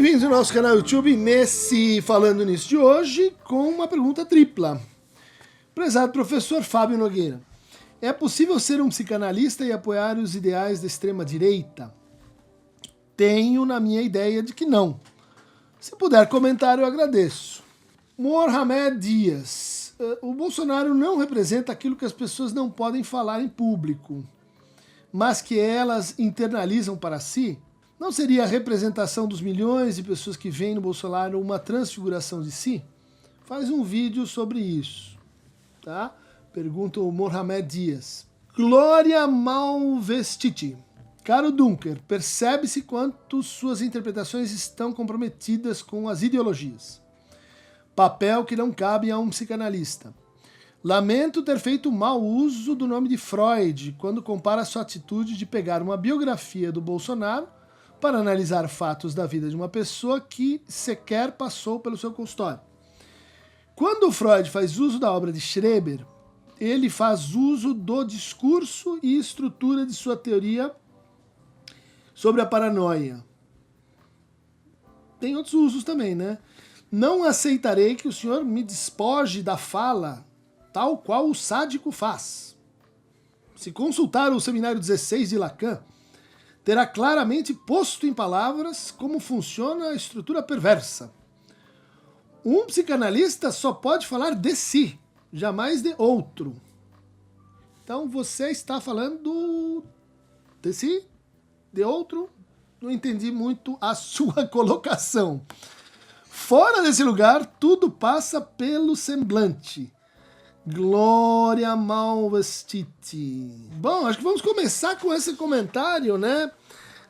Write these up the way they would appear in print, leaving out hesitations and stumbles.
Bem-vindos ao nosso canal YouTube, nesse Falando Nisso de hoje, com uma pergunta tripla. Prezado professor Fábio Nogueira, é possível ser um psicanalista e apoiar os ideais da extrema-direita? Tenho na minha ideia de que não. Se puder comentar, eu agradeço. Mohamed Dias, o Bolsonaro não representa aquilo que as pessoas não podem falar em público, mas que elas internalizam para si? Não seria a representação dos milhões de pessoas que veem no Bolsonaro uma transfiguração de si? Faz um vídeo sobre isso, tá? Pergunta o Mohamed Dias. Glória Malvestiti. Caro Dunker, percebe-se quanto suas interpretações estão comprometidas com as ideologias. Papel que não cabe a um psicanalista. Lamento ter feito mau uso do nome de Freud quando compara sua atitude de pegar uma biografia do Bolsonaro para analisar fatos da vida de uma pessoa que sequer passou pelo seu consultório. Quando Freud faz uso da obra de Schreber, ele faz uso do discurso e estrutura de sua teoria sobre a paranoia. Tem outros usos também, né? Não aceitarei que o senhor me despoje da fala tal qual o sádico faz. Se consultar o seminário 16 de Lacan, terá claramente posto em palavras como funciona a estrutura perversa. Um psicanalista só pode falar de si, jamais de outro. Então você está falando de si, de outro? Não entendi muito a sua colocação. Fora desse lugar, tudo passa pelo semblante. Glória Malvestiti. Bom, acho que vamos começar com esse comentário, né?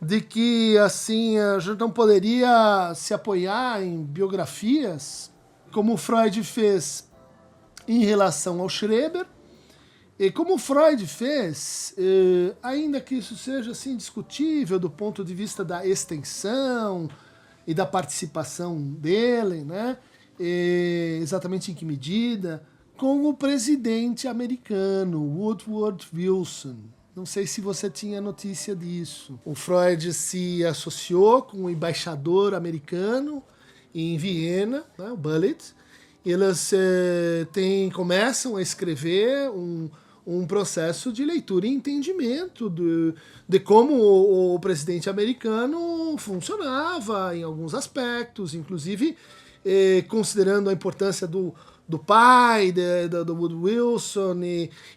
De que, assim, a gente não poderia se apoiar em biografias, como Freud fez em relação ao Schreber. E como Freud fez, ainda que isso seja, assim, discutível do ponto de vista da extensão e da participação dele, né? Exatamente em que medida, com o presidente americano, Woodrow Wilson. Não sei se você tinha notícia disso. O Freud se associou com o embaixador americano em Viena, né, o Bullitt. Eles começam a escrever um processo de leitura e entendimento de como o presidente americano funcionava em alguns aspectos, inclusive considerando a importância do pai, do Woodrow Wilson,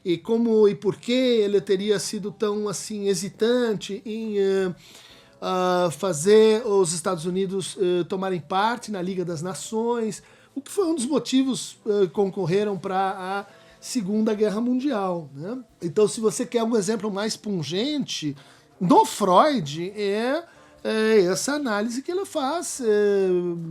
e como e por que ele teria sido tão assim hesitante em fazer os Estados Unidos tomarem parte na Liga das Nações, o que foi um dos motivos que concorreram para a Segunda Guerra Mundial, né? Então, se você quer um exemplo mais pungente, no Freud essa análise que ele faz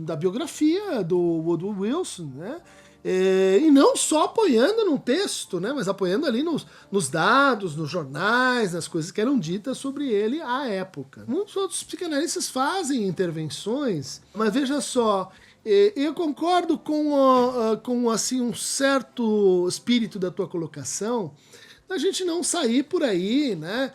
da biografia do Woodrow Wilson, né? E não só apoiando no texto, né, mas apoiando ali nos dados, nos jornais, nas coisas que eram ditas sobre ele à época. Muitos outros psicanalistas fazem intervenções, mas veja só, eu concordo com assim, um certo espírito da tua colocação, da gente não sair por aí, né,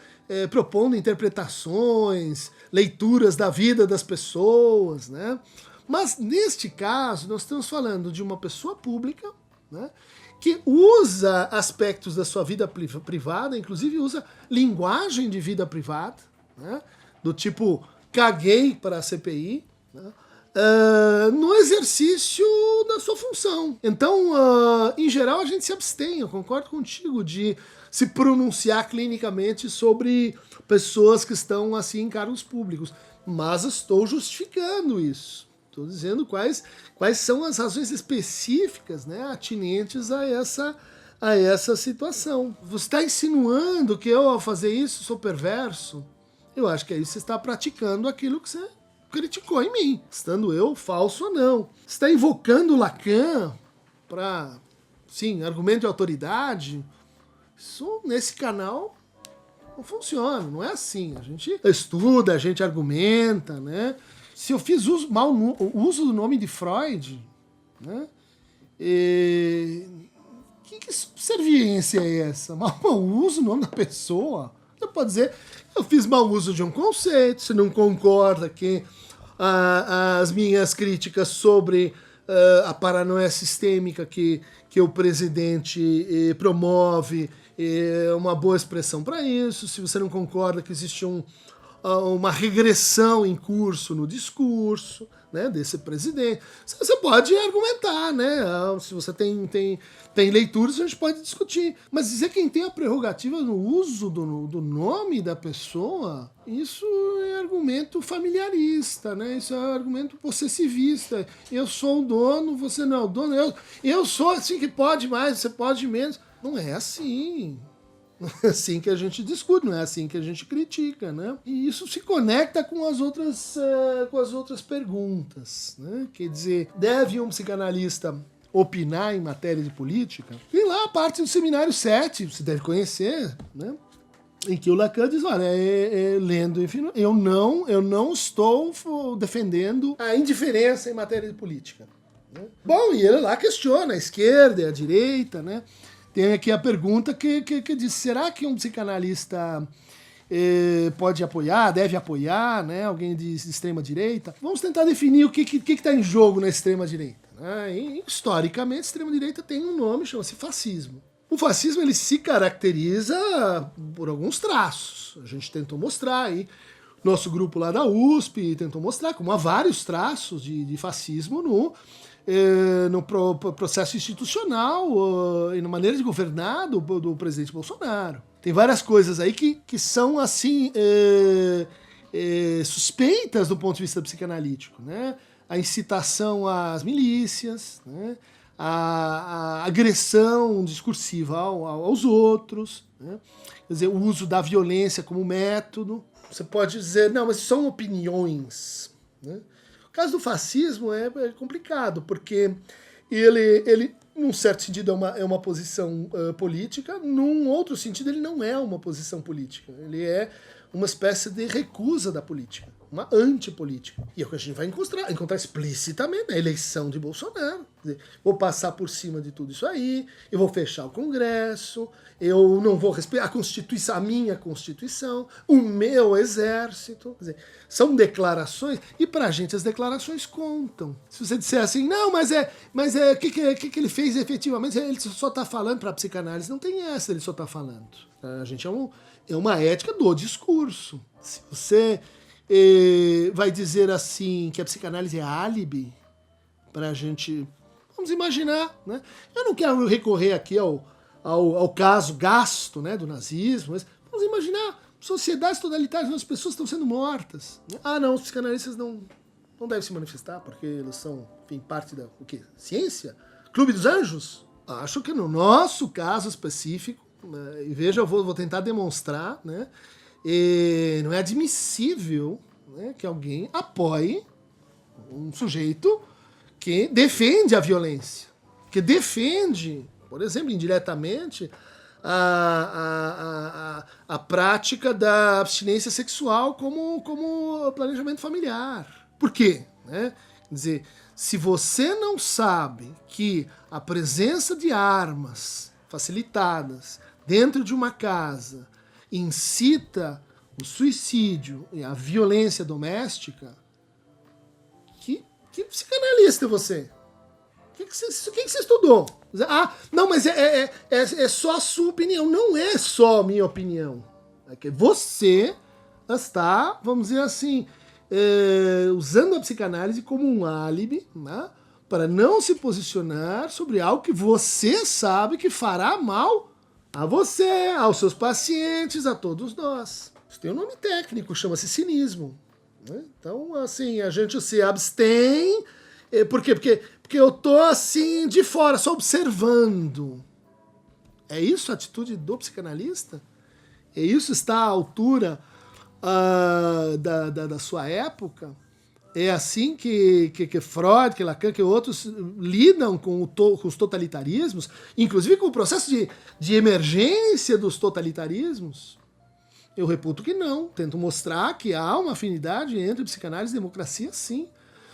propondo interpretações, leituras da vida das pessoas, né? Mas, neste caso, nós estamos falando de uma pessoa pública, né, que usa aspectos da sua vida privada, inclusive usa linguagem de vida privada, né, do tipo, caguei para a CPI, né, no exercício da sua função. Então, em geral, a gente se abstém, eu concordo contigo, de se pronunciar clinicamente sobre pessoas que estão assim em cargos públicos, mas estou justificando isso. Estou dizendo quais são as razões específicas, né, atinentes a essa situação. Você está insinuando que eu, ao fazer isso, sou perverso? Eu acho que aí você está praticando aquilo que você criticou em mim, estando eu falso ou não. Você está invocando Lacan para, sim, argumento de autoridade? Isso, nesse canal, não funciona, não é assim. A gente estuda, a gente argumenta, né? Se eu fiz uso do nome de Freud, né? Que subserviência é essa? Mau uso do nome da pessoa? Você pode dizer, eu fiz mau uso de um conceito, você não concorda que as minhas críticas sobre a paranoia sistêmica que o presidente promove, é uma boa expressão para isso. Se você não concorda que existe uma regressão em curso no discurso, né, desse presidente, você pode argumentar, né? Se você tem leituras, a gente pode discutir. Mas dizer quem tem a prerrogativa no uso do nome da pessoa, isso é argumento familiarista, né? Isso é argumento possessivista. Eu sou o dono, você não é o dono. Eu sou assim que pode mais, você pode menos. Não é assim. Não é assim que a gente discute, não é assim que a gente critica, né? E isso se conecta com as outras perguntas, né? Quer dizer, deve um psicanalista opinar em matéria de política? Tem lá a parte do Seminário 7, você deve conhecer, né? Em que o Lacan diz, olha, lendo, enfim, eu não estou defendendo a indiferença em matéria de política, né? Bom, e ele lá questiona a esquerda e a direita, né? Tem aqui a pergunta que diz, será que um psicanalista pode apoiar, deve apoiar, né, alguém de extrema-direita? Vamos tentar definir o que está em jogo na extrema-direita. Né? Historicamente, a extrema-direita tem um nome, chama-se fascismo. O fascismo ele se caracteriza por alguns traços. A gente tentou mostrar aí, nosso grupo lá da USP tentou mostrar como há vários traços de fascismo no processo institucional e na maneira de governar do presidente Bolsonaro. Tem várias coisas aí que são assim suspeitas do ponto de vista psicanalítico, né? A incitação às milícias, né? A agressão discursiva aos outros, né? Quer dizer, o uso da violência como método. Você pode dizer, não, mas são opiniões, né? O caso do fascismo é complicado, porque ele num certo sentido, é uma posição política, num outro sentido, ele não é uma posição política. Ele é uma espécie de recusa da política, uma antipolítica. E é o que a gente vai encontrar explicitamente na eleição de Bolsonaro. Quer dizer, vou passar por cima de tudo isso aí, eu vou fechar o Congresso, eu não vou respeitar a Constituição, a minha Constituição, o meu exército. Quer dizer, são declarações, e pra gente as declarações contam. Se você disser assim, não, mas o que ele fez efetivamente, ele só tá falando pra psicanálise, não tem essa, ele só tá falando. A gente é uma ética do discurso. Se você vai dizer assim que a psicanálise é álibi pra gente, vamos imaginar, né? Eu não quero recorrer aqui ao caso gasto, né, do nazismo, mas vamos imaginar sociedades totalitárias onde as pessoas estão sendo mortas. Ah, não, os psicanalistas não devem se manifestar porque eles são, enfim, parte da ciência? Clube dos Anjos? Acho que no nosso caso específico, e veja, eu vou tentar demonstrar, né, não é admissível, né, que alguém apoie um sujeito que defende a violência, que defende, por exemplo, indiretamente, a prática da abstinência sexual como planejamento familiar. Por quê? Né? Quer dizer, se você não sabe que a presença de armas facilitadas dentro de uma casa incita o suicídio e a violência doméstica, que psicanalista é você? O que você estudou? Ah, não, mas é só a sua opinião. Não é só a minha opinião. É que você está, vamos dizer assim, usando a psicanálise como um álibi, né, para não se posicionar sobre algo que você sabe que fará mal a você, aos seus pacientes, a todos nós. Isso tem um nome técnico, chama-se cinismo. Né? Então, assim, a gente se abstém. Por quê? Porque eu tô assim, de fora, só observando. É isso a atitude do psicanalista? É isso está à altura da sua época? É assim que Freud, que Lacan, que outros lidam com os totalitarismos, inclusive com o processo de emergência dos totalitarismos? Eu reputo que não. Tento mostrar que há uma afinidade entre psicanálise e democracia, sim.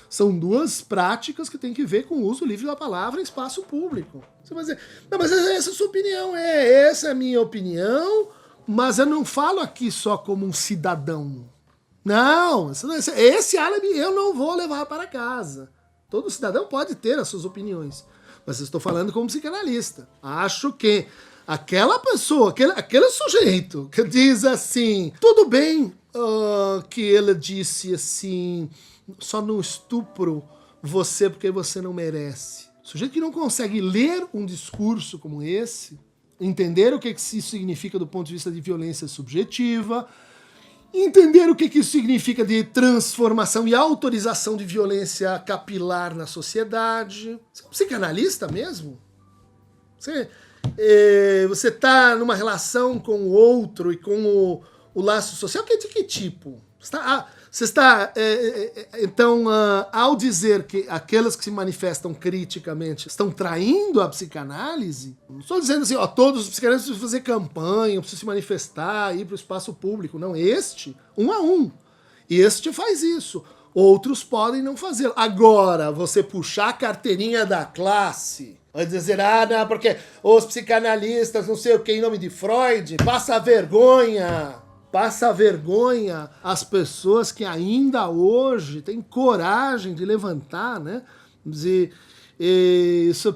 São duas práticas que têm que ver com o uso livre da palavra em espaço público. Você vai dizer, não, mas essa é a sua opinião. Essa é a minha opinião, mas eu não falo aqui só como um cidadão. Não, esse álibi eu não vou levar para casa. Todo cidadão pode ter as suas opiniões, mas eu estou falando como psicanalista. Acho que aquela pessoa, aquele sujeito que diz assim, tudo bem que ele disse assim, só não estupro você porque você não merece. O sujeito que não consegue ler um discurso como esse, entender o que isso significa do ponto de vista de violência subjetiva, entender o que isso significa de transformação e autorização de violência capilar na sociedade. Você é um psicanalista mesmo? Você está numa relação com o outro e com o laço social, de que tipo? Você está, então, ao dizer que aqueles que se manifestam criticamente estão traindo a psicanálise, não estou dizendo assim, todos os psicanalistas precisam fazer campanha, precisam se manifestar, ir para o espaço público. Não, um a um. Este faz isso. Outros podem não fazer. Agora, você puxar a carteirinha da classe, vai dizer, não, porque os psicanalistas, não sei o que, em nome de Freud, passa vergonha as pessoas que ainda hoje têm coragem de levantar, né? Se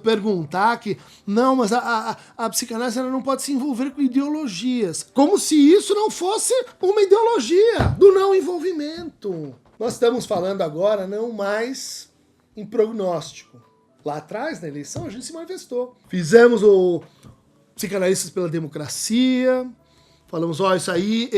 perguntar que, não, mas a psicanálise ela não pode se envolver com ideologias. Como se isso não fosse uma ideologia do não envolvimento. Nós estamos falando agora não mais em prognóstico. Lá atrás, na eleição, a gente se manifestou. Fizemos o Psicanalistas pela Democracia, falamos, isso aí,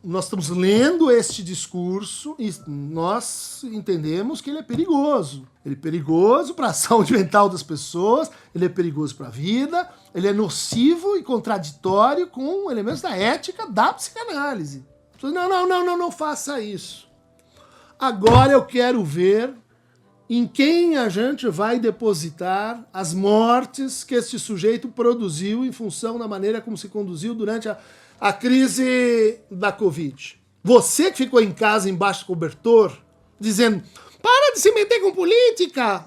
nós estamos lendo este discurso e nós entendemos que ele é perigoso. Ele é perigoso para a saúde mental das pessoas, ele é perigoso para a vida, ele é nocivo e contraditório com elementos da ética da psicanálise. Não faça isso. Agora eu quero ver em quem a gente vai depositar as mortes que esse sujeito produziu em função da maneira como se conduziu durante a crise da Covid. Você que ficou em casa embaixo do cobertor, dizendo, para de se meter com política,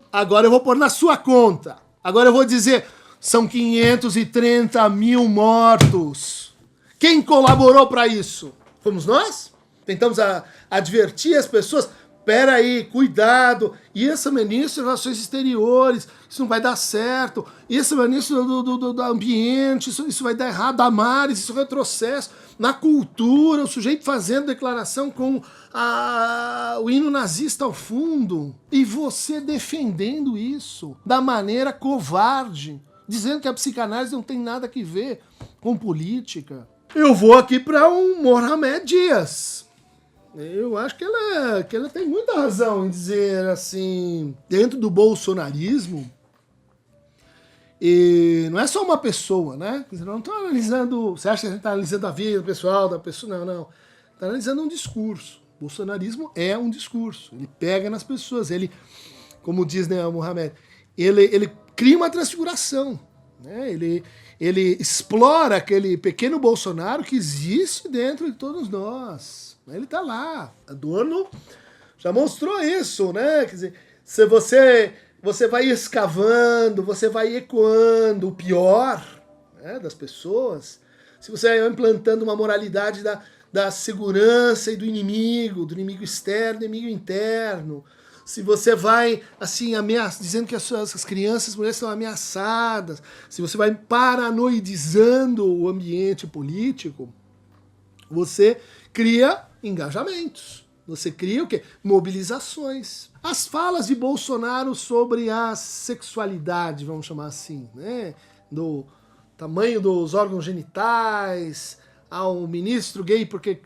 agora eu vou pôr na sua conta. Agora eu vou dizer, são 530 mil mortos. Quem colaborou para isso? Fomos nós? Tentamos advertir as pessoas, peraí, cuidado, e esse ministro de Relações Exteriores, isso não vai dar certo, e esse ministro do ambiente, isso vai dar errado, Damares, isso é retrocesso, na cultura, o sujeito fazendo declaração com o hino nazista ao fundo, e você defendendo isso da maneira covarde, dizendo que a psicanálise não tem nada a ver com política. Eu vou aqui para um Mohamed Dias. Eu acho que ela tem muita razão em dizer assim, dentro do bolsonarismo, e não é só uma pessoa, né? Quer dizer, não estou analisando, você acha que a gente está analisando a vida pessoal da pessoa? Não. Está analisando um discurso. O bolsonarismo é um discurso, ele pega nas pessoas, ele, como diz, né, o Mohamed, ele cria uma transfiguração, né? Ele explora aquele pequeno Bolsonaro que existe dentro de todos nós. Ele tá lá. Adorno já mostrou isso, né? Quer dizer, se você vai escavando, você vai ecoando o pior, né, das pessoas, se você vai implantando uma moralidade da segurança e do inimigo externo, do inimigo interno, se você vai, assim, dizendo que as crianças, as mulheres são ameaçadas, se você vai paranoidizando o ambiente político, você cria engajamentos. Você cria o quê? Mobilizações. As falas de Bolsonaro sobre a sexualidade, vamos chamar assim, né? Do tamanho dos órgãos genitais, ao ministro gay porque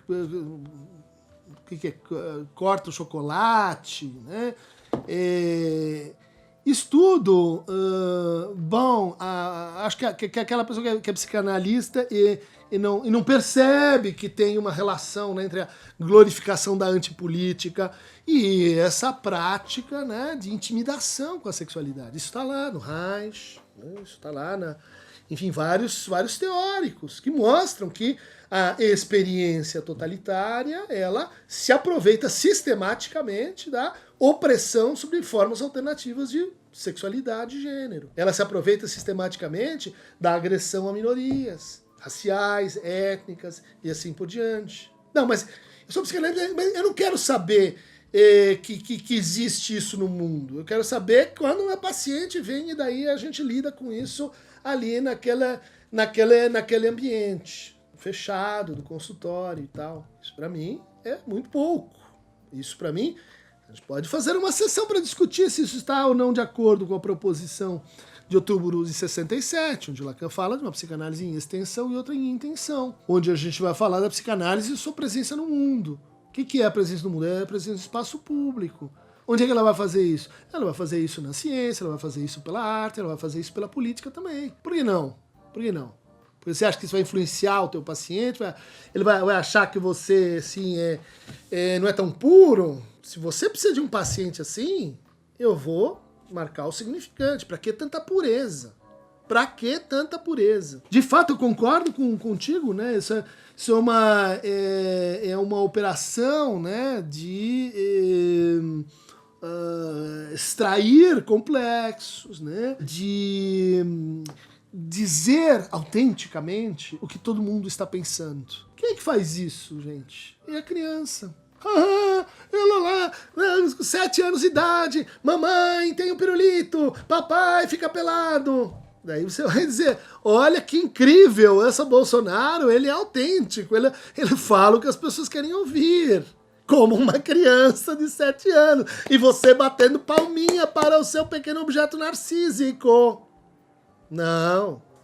corta o chocolate, né? Estudo, bom, acho que aquela pessoa que é psicanalista e não percebe que tem uma relação, né, entre a glorificação da antipolítica e essa prática, né, de intimidação com a sexualidade. Isso está lá no Reich, né, isso está lá, enfim, vários teóricos que mostram que a experiência totalitária, ela se aproveita sistematicamente da opressão sobre formas alternativas de sexualidade e gênero. Ela se aproveita sistematicamente da agressão a minorias raciais, étnicas e assim por diante. Não, mas Eu sou psicanalista, mas eu não quero saber que existe isso no mundo. Eu quero saber quando uma paciente vem e daí a gente lida com isso ali naquele ambiente fechado, do consultório e tal. Isso para mim é muito pouco. Isso para mim, a gente pode fazer uma sessão para discutir se isso está ou não de acordo com a proposição de outubro de 67, onde Lacan fala de uma psicanálise em extensão e outra em intenção, onde a gente vai falar da psicanálise e sua presença no mundo. O que é a presença no mundo? É a presença no espaço público. Onde é que ela vai fazer isso? Ela vai fazer isso na ciência, ela vai fazer isso pela arte, ela vai fazer isso pela política também. Por que não? Por que não? Porque você acha que isso vai influenciar o teu paciente? Ele vai achar que você assim, não é tão puro? Se você precisa de um paciente assim, eu vou marcar o significante. Pra que tanta pureza? Pra que tanta pureza? De fato, eu concordo contigo, né? Isso é uma operação, né, de extrair complexos, né, de dizer autenticamente o que todo mundo está pensando. Quem é que faz isso, gente? É a criança. Ela lá, 7 anos de idade, mamãe tem um pirulito, papai fica pelado. Daí você vai dizer, olha que incrível, essa Bolsonaro, ele é autêntico, ele fala o que as pessoas querem ouvir. Como uma criança de 7 anos. E você batendo palminha para o seu pequeno objeto narcísico.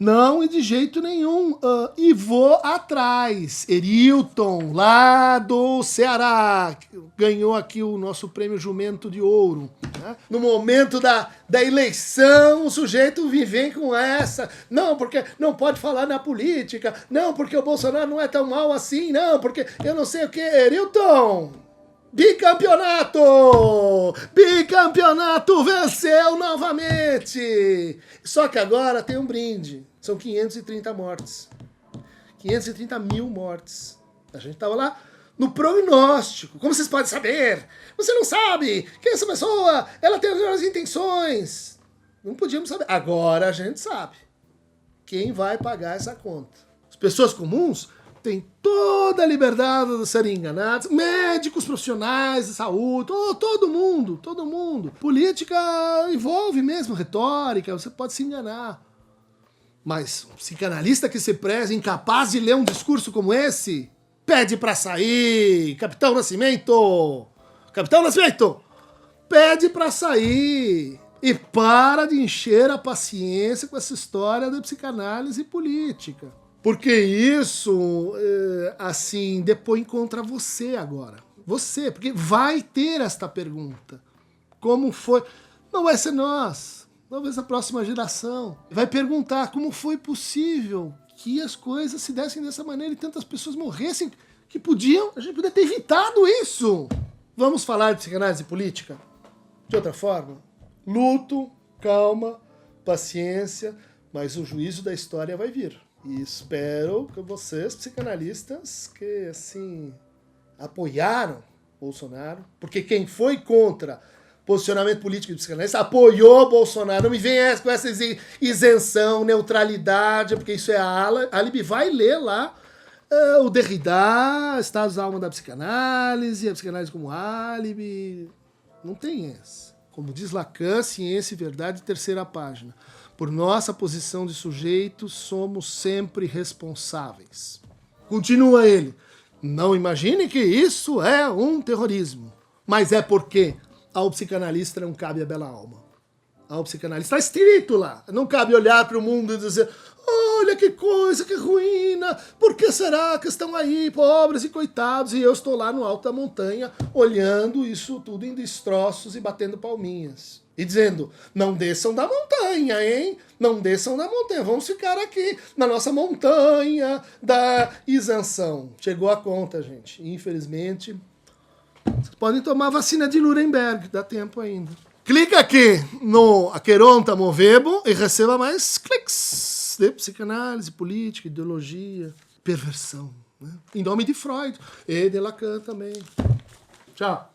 Não, e de jeito nenhum. E vou atrás. Erilton, lá do Ceará, ganhou aqui o nosso prêmio Jumento de Ouro. Né? No momento da eleição, o sujeito vem com essa. Não, porque não pode falar na política. Não, porque o Bolsonaro não é tão mal assim. Não, porque eu não sei o que. Erilton! Bicampeonato! Bicampeonato venceu novamente! Só que agora tem um brinde. São 530 mortes. 530 mil mortes. A gente estava lá no prognóstico. Como vocês podem saber? Você não sabe que essa pessoa, ela tem as melhores intenções. Não podíamos saber. Agora a gente sabe. Quem vai pagar essa conta? As pessoas comuns têm toda a liberdade de serem enganados. Médicos, profissionais de saúde, todo mundo. Política envolve mesmo retórica, você pode se enganar. Mas um psicanalista que se preze, incapaz de ler um discurso como esse, pede pra sair. Capitão Nascimento! Capitão Nascimento! Pede pra sair. E para de encher a paciência com essa história da psicanálise política. Porque isso, assim, depõe contra você agora. Você, porque vai ter esta pergunta. Como foi? Não vai ser nós. Talvez a próxima geração vai perguntar como foi possível que as coisas se dessem dessa maneira e tantas pessoas morressem que a gente podia ter evitado isso. Vamos falar de psicanálise política? De outra forma? Luto, calma, paciência, mas o juízo da história vai vir. E espero que vocês, psicanalistas, que assim apoiaram Bolsonaro, porque quem foi contra posicionamento político de psicanalista apoiou Bolsonaro. Não me venha com essa isenção, neutralidade, porque isso é álibi. Vai ler lá o Derrida, Estados da Alma da Psicanálise, a psicanálise como álibi. Não tem essa. Como diz Lacan, Ciência e Verdade, 3ª página. Por nossa posição de sujeito, somos sempre responsáveis. Continua ele. Não imagine que isso é um terrorismo. Mas é porque ao psicanalista não cabe a bela alma. Ao psicanalista está escrito lá. Não cabe olhar para o mundo e dizer, olha que coisa, que ruína. Por que será que estão aí pobres e coitados e eu estou lá no alto da montanha olhando isso tudo em destroços e batendo palminhas. E dizendo, não desçam da montanha, hein? Não desçam da montanha, vamos ficar aqui na nossa montanha da isenção. Chegou a conta, gente. Infelizmente, vocês podem tomar a vacina de Nuremberg, dá tempo ainda. Clica aqui no Aqueronta Movebo e receba mais cliques de psicanálise, política, ideologia, perversão. Né? Em nome de Freud e de Lacan também. Tchau.